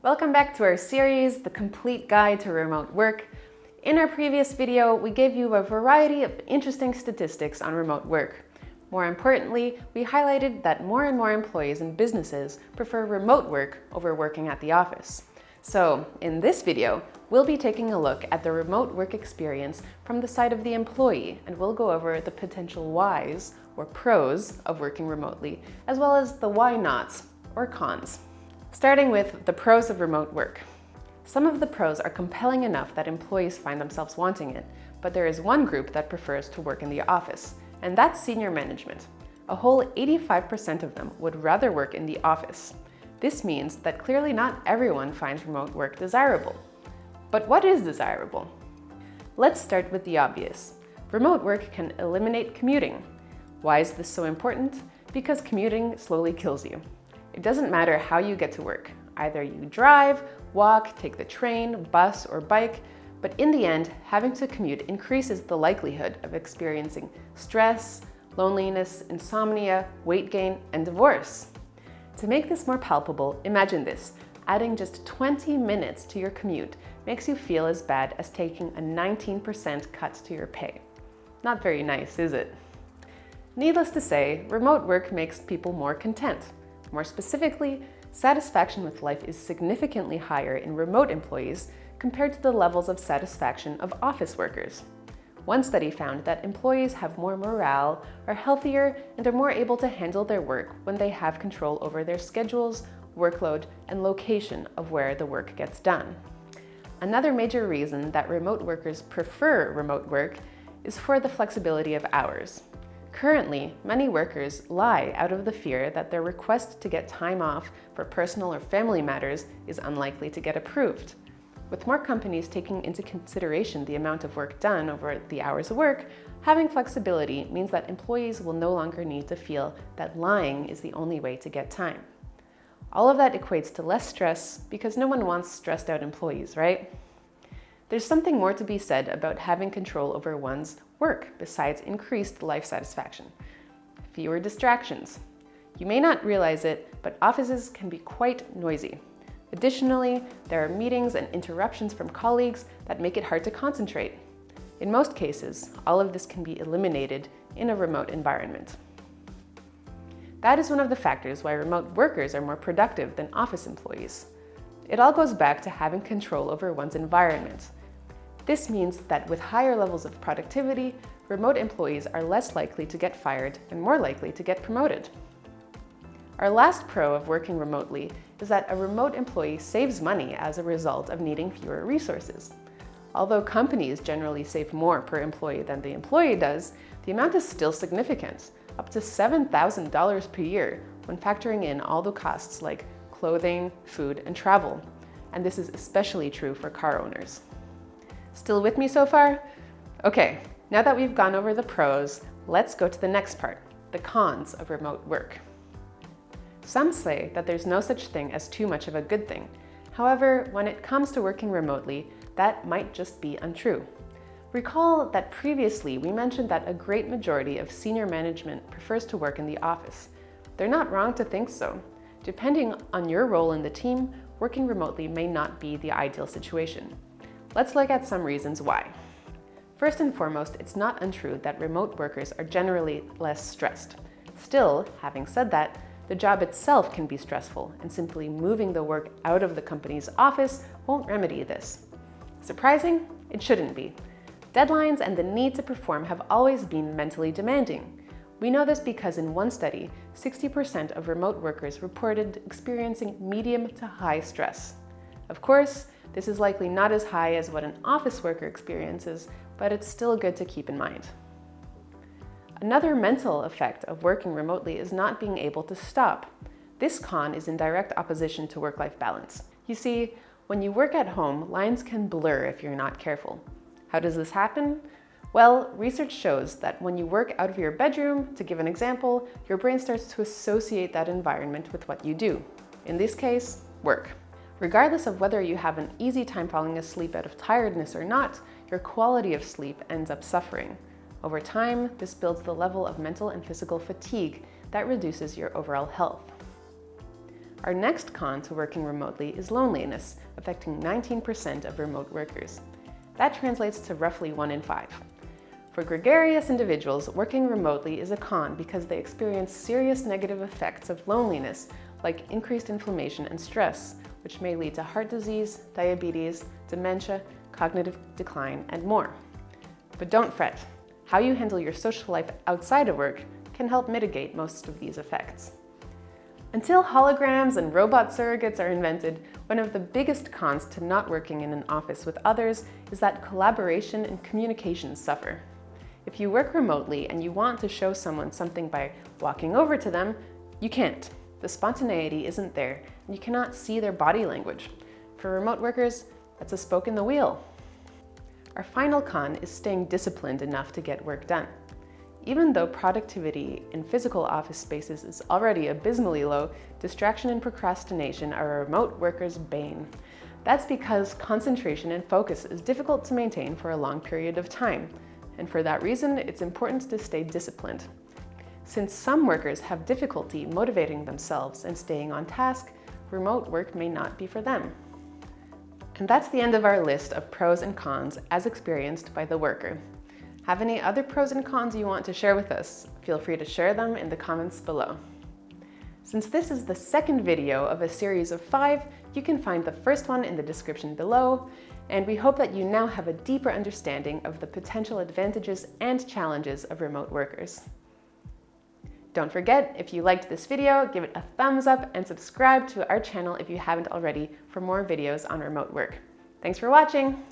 Welcome back to our series, The Complete Guide to Remote Work. In our previous video, we gave you a variety of interesting statistics on remote work. More importantly, we highlighted that more and more employees and businesses prefer remote work over working at the office. So, in this video, we'll be taking a look at the remote work experience from the side of the employee, and we'll go over the potential whys or pros of working remotely, as well as the why nots or cons. Starting with the pros of remote work. Some of the pros are compelling enough that employees find themselves wanting it, but there is one group that prefers to work in the office, and that's senior management. A whole 85% of them would rather work in the office. This means that clearly not everyone finds remote work desirable. But what is desirable? Let's start with the obvious. Remote work can eliminate commuting. Why is this so important? Because commuting slowly kills you. It doesn't matter how you get to work. Either you drive, walk, take the train, bus, or bike, but in the end, having to commute increases the likelihood of experiencing stress, loneliness, insomnia, weight gain, and divorce. To make this more palpable, imagine this. Adding just 20 minutes to your commute makes you feel as bad as taking a 19% cut to your pay. Not very nice, is it? Needless to say, remote work makes people more content. More specifically, satisfaction with life is significantly higher in remote employees compared to the levels of satisfaction of office workers. One study found that employees have more morale, are healthier, and are more able to handle their work when they have control over their schedules, workload, and location of where the work gets done. Another major reason that remote workers prefer remote work is for the flexibility of hours. Currently, many workers lie out of the fear that their request to get time off for personal or family matters is unlikely to get approved. With more companies taking into consideration the amount of work done over the hours of work, having flexibility means that employees will no longer need to feel that lying is the only way to get time. All of that equates to less stress because no one wants stressed out employees, right? There's something more to be said about having control over one's work besides increased life satisfaction. Fewer distractions. You may not realize it, but offices can be quite noisy. Additionally, there are meetings and interruptions from colleagues that make it hard to concentrate. In most cases, all of this can be eliminated in a remote environment. That is one of the factors why remote workers are more productive than office employees. It all goes back to having control over one's environment. This means that with higher levels of productivity, remote employees are less likely to get fired and more likely to get promoted. Our last pro of working remotely is that a remote employee saves money as a result of needing fewer resources. Although companies generally save more per employee than the employee does, the amount is still significant, up to $7,000 per year when factoring in all the costs like clothing, food, and travel. And this is especially true for car owners. Still with me so far? Okay, now that we've gone over the pros, let's go to the next part, the cons of remote work. Some say that there's no such thing as too much of a good thing. However, when it comes to working remotely, that might just be untrue. Recall that previously we mentioned that a great majority of senior management prefers to work in the office. They're not wrong to think so. Depending on your role in the team, working remotely may not be the ideal situation. Let's look at some reasons why. First and foremost, it's not untrue that remote workers are generally less stressed. Still, having said that, the job itself can be stressful, and simply moving the work out of the company's office won't remedy this. Surprising? It shouldn't be. Deadlines and the need to perform have always been mentally demanding. We know this because in one study, 60% of remote workers reported experiencing medium to high stress. Of course, this is likely not as high as what an office worker experiences, but it's still good to keep in mind. Another mental effect of working remotely is not being able to stop. This con is in direct opposition to work-life balance. You see, when you work at home, lines can blur if you're not careful. How does this happen? Well, research shows that when you work out of your bedroom, to give an example, your brain starts to associate that environment with what you do. In this case, work. Regardless of whether you have an easy time falling asleep out of tiredness or not, your quality of sleep ends up suffering. Over time, this builds the level of mental and physical fatigue that reduces your overall health. Our next con to working remotely is loneliness, affecting 19% of remote workers. That translates to roughly 1 in 5. For gregarious individuals, working remotely is a con because they experience serious negative effects of loneliness, like increased inflammation and stress, which may lead to heart disease, diabetes, dementia, cognitive decline, and more. But don't fret. How you handle your social life outside of work can help mitigate most of these effects. Until holograms and robot surrogates are invented, one of the biggest cons to not working in an office with others is that collaboration and communication suffer. If you work remotely and you want to show someone something by walking over to them, you can't. The spontaneity isn't there, and you cannot see their body language. For remote workers, that's a spoke in the wheel. Our final con is staying disciplined enough to get work done. Even though productivity in physical office spaces is already abysmally low, distraction and procrastination are a remote worker's bane. That's because concentration and focus is difficult to maintain for a long period of time, and for that reason, it's important to stay disciplined. Since some workers have difficulty motivating themselves and staying on task, remote work may not be for them. And that's the end of our list of pros and cons as experienced by the worker. Have any other pros and cons you want to share with us? Feel free to share them in the comments below. Since this is the second video of a series of 5, you can find the first one in the description below, and we hope that you now have a deeper understanding of the potential advantages and challenges of remote workers. Don't forget, if you liked this video, give it a thumbs up and subscribe to our channel if you haven't already for more videos on remote work. Thanks for watching!